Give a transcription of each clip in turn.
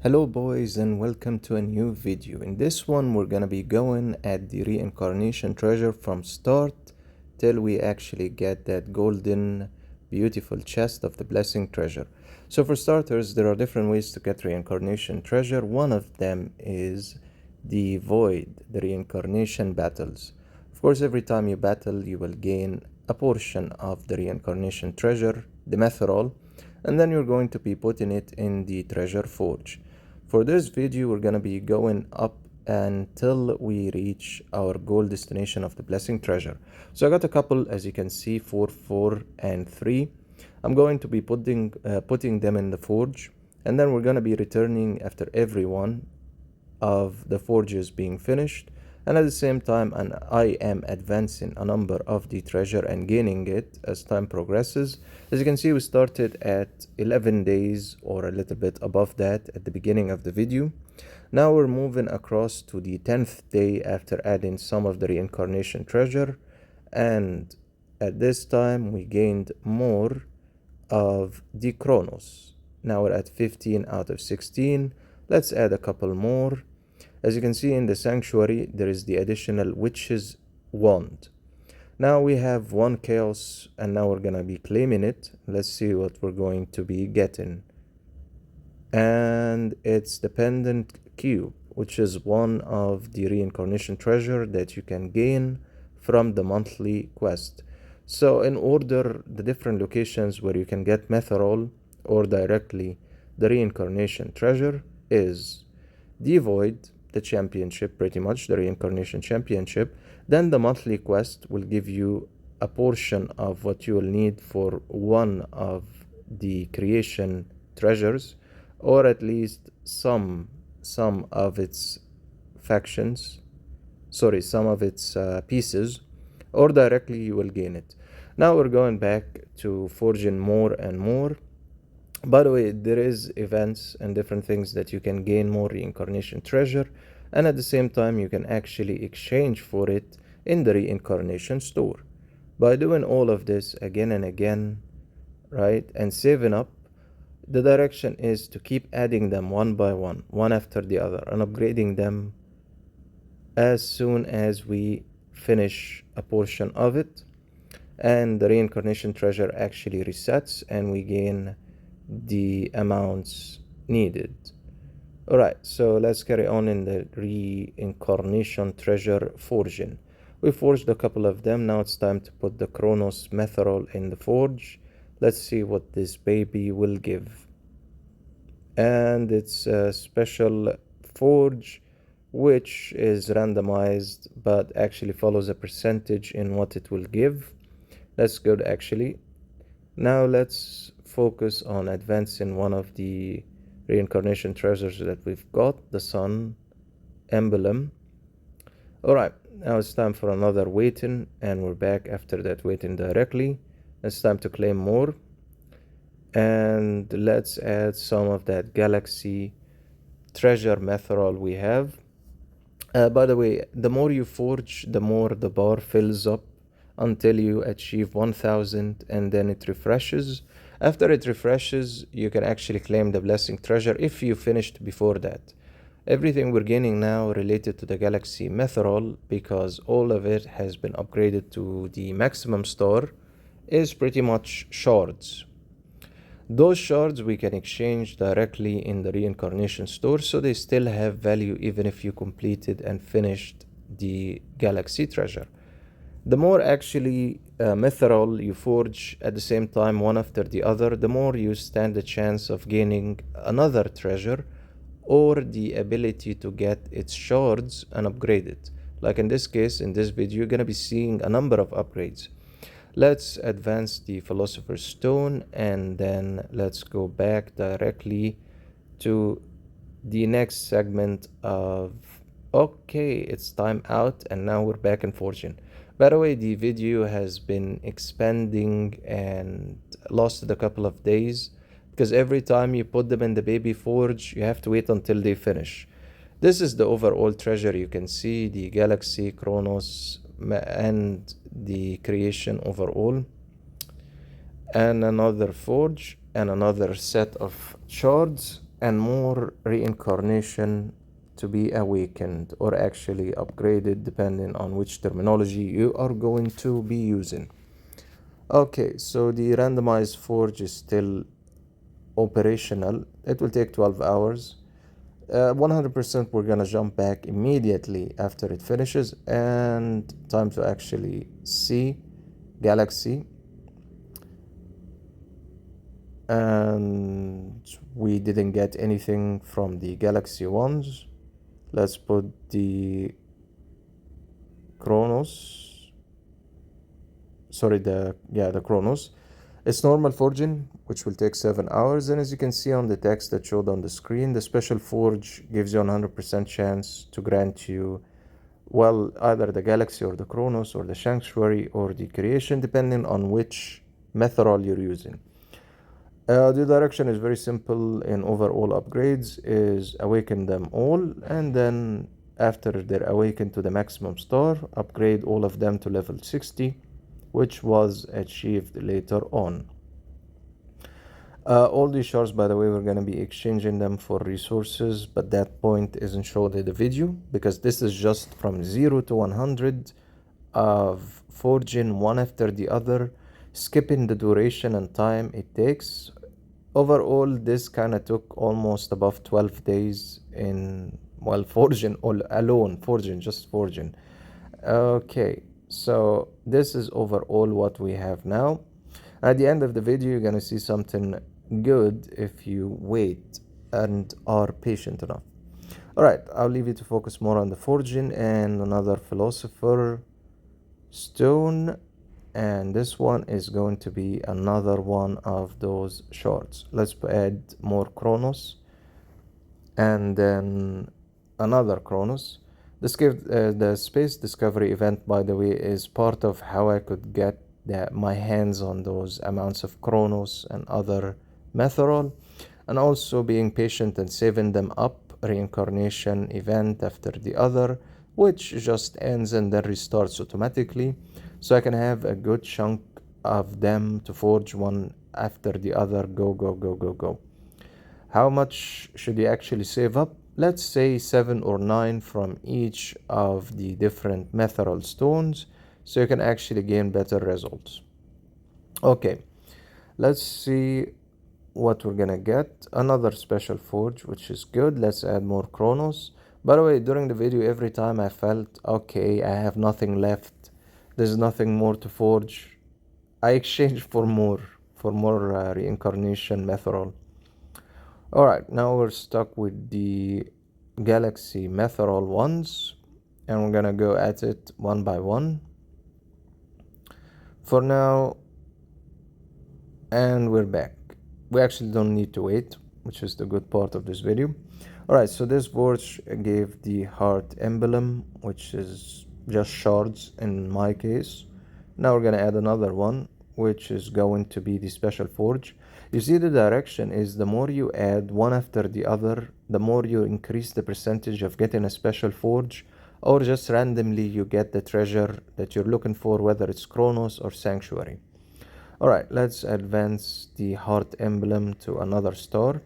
Hello boys and welcome to a new video. In this one we're gonna be going at the reincarnation treasure from start till we actually get that golden beautiful chest of the blessing treasure. So for starters, there are different ways to get reincarnation treasure. One of them is the void, the reincarnation battles. Of course, every time you battle you will gain a portion of the reincarnation treasure, the methanol, and then you're going to be putting it in the treasure forge. For this video, we're going to be going up until we reach our goal destination of the blessing treasure. So I got a couple, as you can see, 4, 4, and 3. I'm going to be putting them in the forge, and then we're going to be returning after every one of the forges being finished. And at the same time, I am advancing a number of the treasure and gaining it as time progresses. As you can see, we started at 11 days or a little bit above that at the beginning of the video. Now we're moving across to the 10th day after adding some of the reincarnation treasure, and at this time we gained more of the chronos. Now we're at 15 out of 16. Let's add a couple more. As you can see in the sanctuary, there is the additional witch's wand. Now we have one chaos, and now we're gonna be claiming it. Let's see what we're going to be getting. And it's the pendant cube, which is one of the reincarnation treasure that you can gain from the monthly quest. So in order, the different locations where you can get methanol or directly the reincarnation treasure is the void, the championship, pretty much the reincarnation championship. Then the monthly quest will give you a portion of what you will need for one of the creation treasures, or at least some of its some of its pieces, or directly you will gain it. Now we're going back to forging more and more. By the way, there is events and different things that you can gain more reincarnation treasure, and at the same time you can actually exchange for it in the reincarnation store. By doing all of this again and again, right, and saving up, the direction is to keep adding them one by one after the other, and upgrading them as soon as we finish a portion of it, and the reincarnation treasure actually resets and we gain the amounts needed. Alright, so let's carry on in the reincarnation treasure forging. We forged a couple of them. Now it's time to put the Chronos methanol in the forge. Let's see what this baby will give. And it's a special forge which is randomized but actually follows a percentage in what it will give. That's good actually. Now let's focus on advancing one of the reincarnation treasures that we've got, the sun emblem. Alright, now it's time for another waiting, and we're back after that waiting directly. It's time to claim more, and let's add some of that galaxy treasure methanol we have. By the way, the more you forge, the more the bar fills up until you achieve 1000, and then it refreshes. After it refreshes, you can actually claim the blessing treasure if you finished before that. Everything we're gaining now related to the galaxy methanol, because all of it has been upgraded to the maximum star, is pretty much shards. Those shards we can exchange directly in the reincarnation store, so they still have value even if you completed and finished the galaxy treasure. The more actually methanol you forge at the same time, one after the other, the more you stand a chance of gaining another treasure or the ability to get its shards and upgrade it. Like in this case, in this video, you're going to be seeing a number of upgrades. Let's advance the Philosopher's Stone, and then let's go back directly to the next segment of... Okay, it's time out, and now we're back in fortune. By the way, the video has been expanding and lasted a couple of days, because every time you put them in the baby forge, you have to wait until they finish. This is the overall treasure. You can see the galaxy, Chronos, and the creation overall, and another forge and another set of shards, and more reincarnation to be awakened, or actually upgraded depending on which terminology you are going to be using. Okay, so the randomized forge is still operational. It will take 12 hours. 100% we're gonna jump back immediately after it finishes, and time to actually see Galaxy. And we didn't get anything from the Galaxy ones. Let's put the Chronos. Sorry, the Chronos. It's normal forging, which will take 7 hours, and as you can see on the text that showed on the screen, the special forge gives you a 100% chance to grant you, well, either the Galaxy or the Chronos or the Sanctuary or the Creation, depending on which method you're using. The direction is very simple in overall upgrades, is awaken them all, and then after they're awakened to the maximum star, upgrade all of them to level 60, which was achieved later on. All these shards, by the way, we're going to be exchanging them for resources, but that point isn't showed in the video because this is just from 0 to 100 of forging one after the other, skipping the duration and time it takes. Overall, this kind of took almost above 12 days in, well, forging all alone, just forging. Okay, so this is overall what we have now. At the end of the video, you're gonna see something good if you wait and are patient enough. All right, I'll leave you to focus more on the forging and another philosopher stone, and this one is going to be another one of those shards. Let's add more Chronos and then another Chronos. The space discovery event, by the way, is part of how I could get my hands on those amounts of Chronos and other Metherol, and also being patient and saving them up, reincarnation event after the other, which just ends and then restarts automatically, so I can have a good chunk of them to forge one after the other. Go. How much should you actually save up? Let's say 7 or 9 from each of the different Metherol stones, so you can actually gain better results. Okay, let's see what we're gonna get. Another special forge, which is good. Let's add more Chronos. By the way, during the video, every time I felt, okay, I have nothing left, there's nothing more to forge, I exchange for more reincarnation Metherol. Alright, now we're stuck with the Galaxy Metherol ones, and we're gonna go at it one by one for now, and we're back. We actually don't need to wait, which is the good part of this video. Alright, so this forge gave the heart emblem, which is just shards in my case. Now we're gonna add another one, which is going to be the special forge. You see, the direction is the more you add one after the other, the more you increase the percentage of getting a special forge, or just randomly you get the treasure that you're looking for, whether it's Chronos or Sanctuary. Alright, let's advance the heart emblem to another star.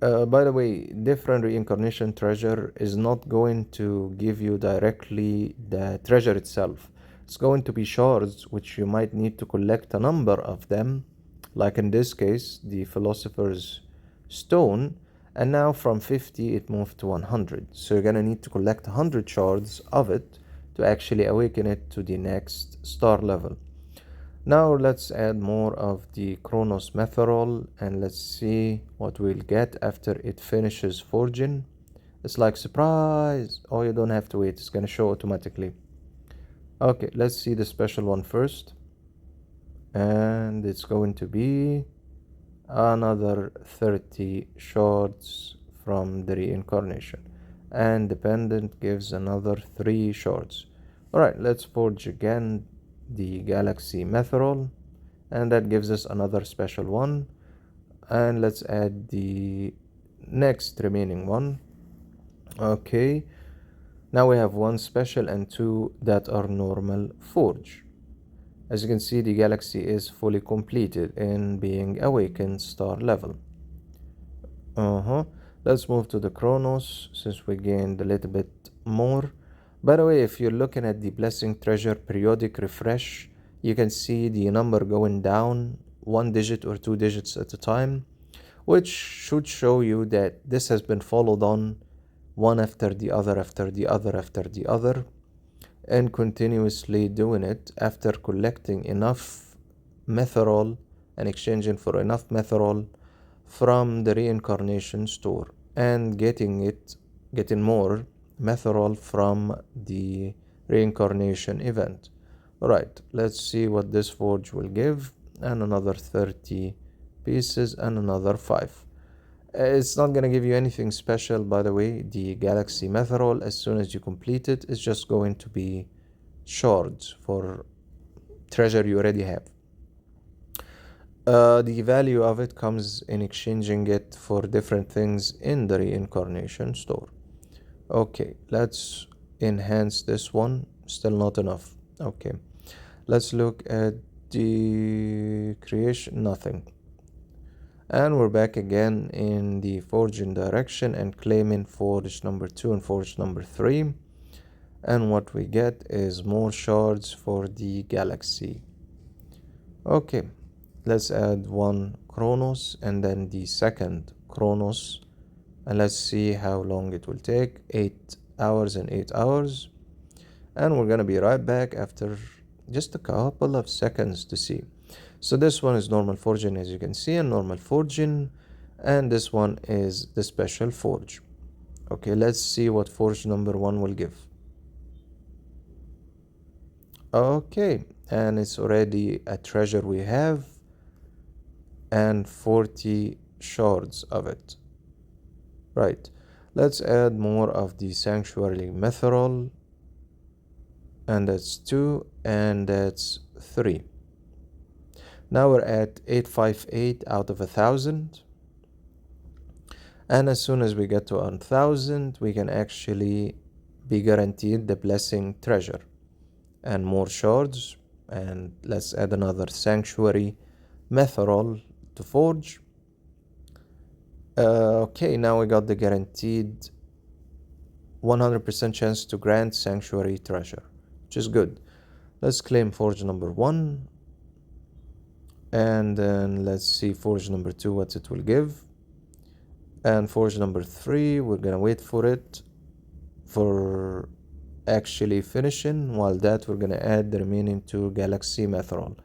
By the way, different reincarnation treasure is not going to give you directly the treasure itself. It's going to be shards, which you might need to collect a number of them, like in this case, the Philosopher's Stone, and now from 50 it moved to 100. So you're gonna need to collect 100 shards of it to actually awaken it to the next star level. Now let's add more of the Chronos Metherol, and let's see what we'll get after it finishes forging. It's like surprise! Oh, you don't have to wait, it's gonna show automatically. Okay, let's see the special one first, and it's going to be another 30 shards from the reincarnation, and dependent gives another 3 shards. Alright, let's forge again the Galaxy Metherol, and that gives us another special one, and let's add the next remaining one. Okay, now we have 1 special and 2 that are normal forge. As you can see, the Galaxy is fully completed in being awakened star level. Let's move to the Chronos since we gained a little bit more. By the way, if you're looking at the Blessing Treasure periodic refresh, you can see the number going down 1 digit or 2 digits at a time, which should show you that this has been followed on one after the other, after the other, after the other, and continuously doing it after collecting enough methanol and exchanging for enough methanol from the Reincarnation store and getting more methanol from the Reincarnation event. Alright, let's see what this forge will give, and another 30 pieces and another 5. It's not gonna give you anything special, by the way. The Galaxy Methanol, as soon as you complete it, is just going to be shards for treasure you already have. The value of it comes in exchanging it for different things in the Reincarnation store. Okay, let's enhance this one. Still not enough. Okay, let's look at the creation. Nothing. And we're back again in the forging direction and claiming forge number 2 and forge number 3. And what we get is more shards for the galaxy. Okay, let's add one Chronos and then the second Chronos, and let's see how long it will take. 8 hours and 8 hours. And we're gonna be right back after just a couple of seconds to see. So this one is normal forging, as you can see, and normal forging, and this one is the special forge. Okay, let's see what forge number 1 will give. Okay, and it's already a treasure we have and 40 shards of it. Right, let's add more of the sanctuary methanol, and that's 2 and that's 3. Now we're at 858 out of 1,000, and as soon as we get to 1,000 we can actually be guaranteed the blessing treasure and more shards. And let's add another sanctuary methanol to forge. Okay, now we got the guaranteed 100% chance to grant sanctuary treasure, which is good. Let's claim forge number 1, and then let's see forge number 2 what it will give, and forge number 3 we're gonna wait for it for actually finishing. While that, we're gonna add the remaining 2 galaxy methanol.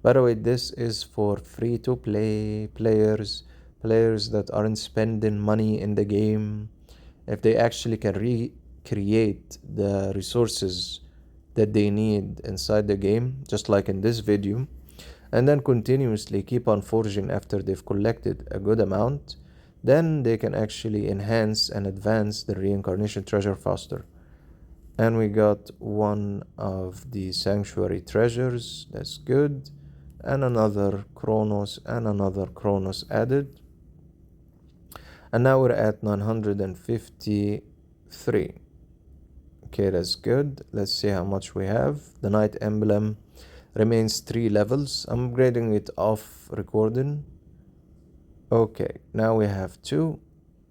By the way, this is for free to play players that aren't spending money in the game. If they actually can recreate the resources that they need inside the game, just like in this video, and then continuously keep on forging after they've collected a good amount, then they can actually enhance and advance the reincarnation treasure faster. And we got one of the sanctuary treasures, that's good, and another Chronos and another Chronos added. And now we're at 953. Okay, that's good. Let's see how much we have. The Night Emblem remains 3 levels. I'm upgrading it off recording. Okay, now we have 2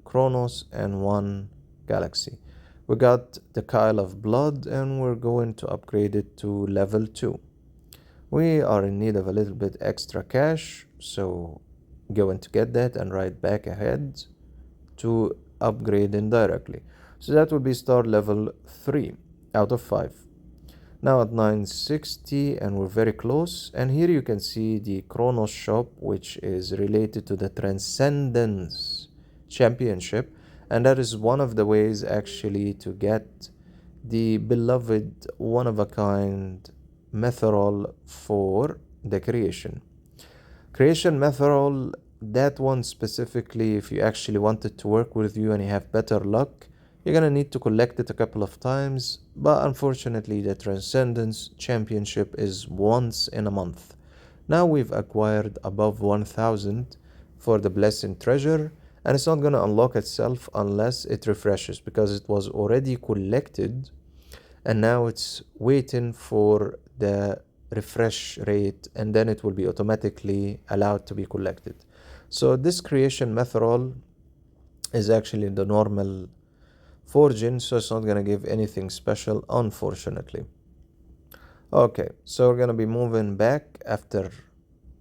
Chronos and 1 Galaxy. We got the Kyle of Blood and we're going to upgrade it to level 2. We are in need of a little bit extra cash, so going to get that and right back ahead to upgrading directly. So that will be star level 3 out of 5. Now at 960 and we're very close, and here you can see the Chronos shop, which is related to the Transcendence Championship, and that is one of the ways actually to get the beloved one-of-a-kind methanol for the creation methanol. That one specifically, if you actually want it to work with you and you have better luck, you're gonna need to collect it a couple of times, but unfortunately the Transcendence Championship is once in a month. Now we've acquired above 1,000 for the Blessing Treasure, and it's not gonna unlock itself unless it refreshes, because it was already collected and now it's waiting for the refresh rate, and then it will be automatically allowed to be collected. So this creation methanol is actually the normal forging, so it's not gonna give anything special, unfortunately. Okay, so we're gonna be moving back after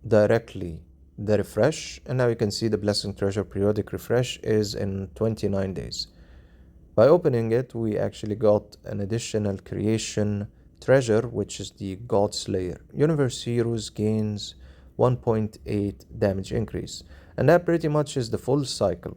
directly the refresh, and now you can see the blessing treasure periodic refresh is in 29 days. By opening it, we actually got an additional creation treasure, which is the God Slayer. Universe Heroes gains 1.8 damage increase, and that pretty much is the full cycle.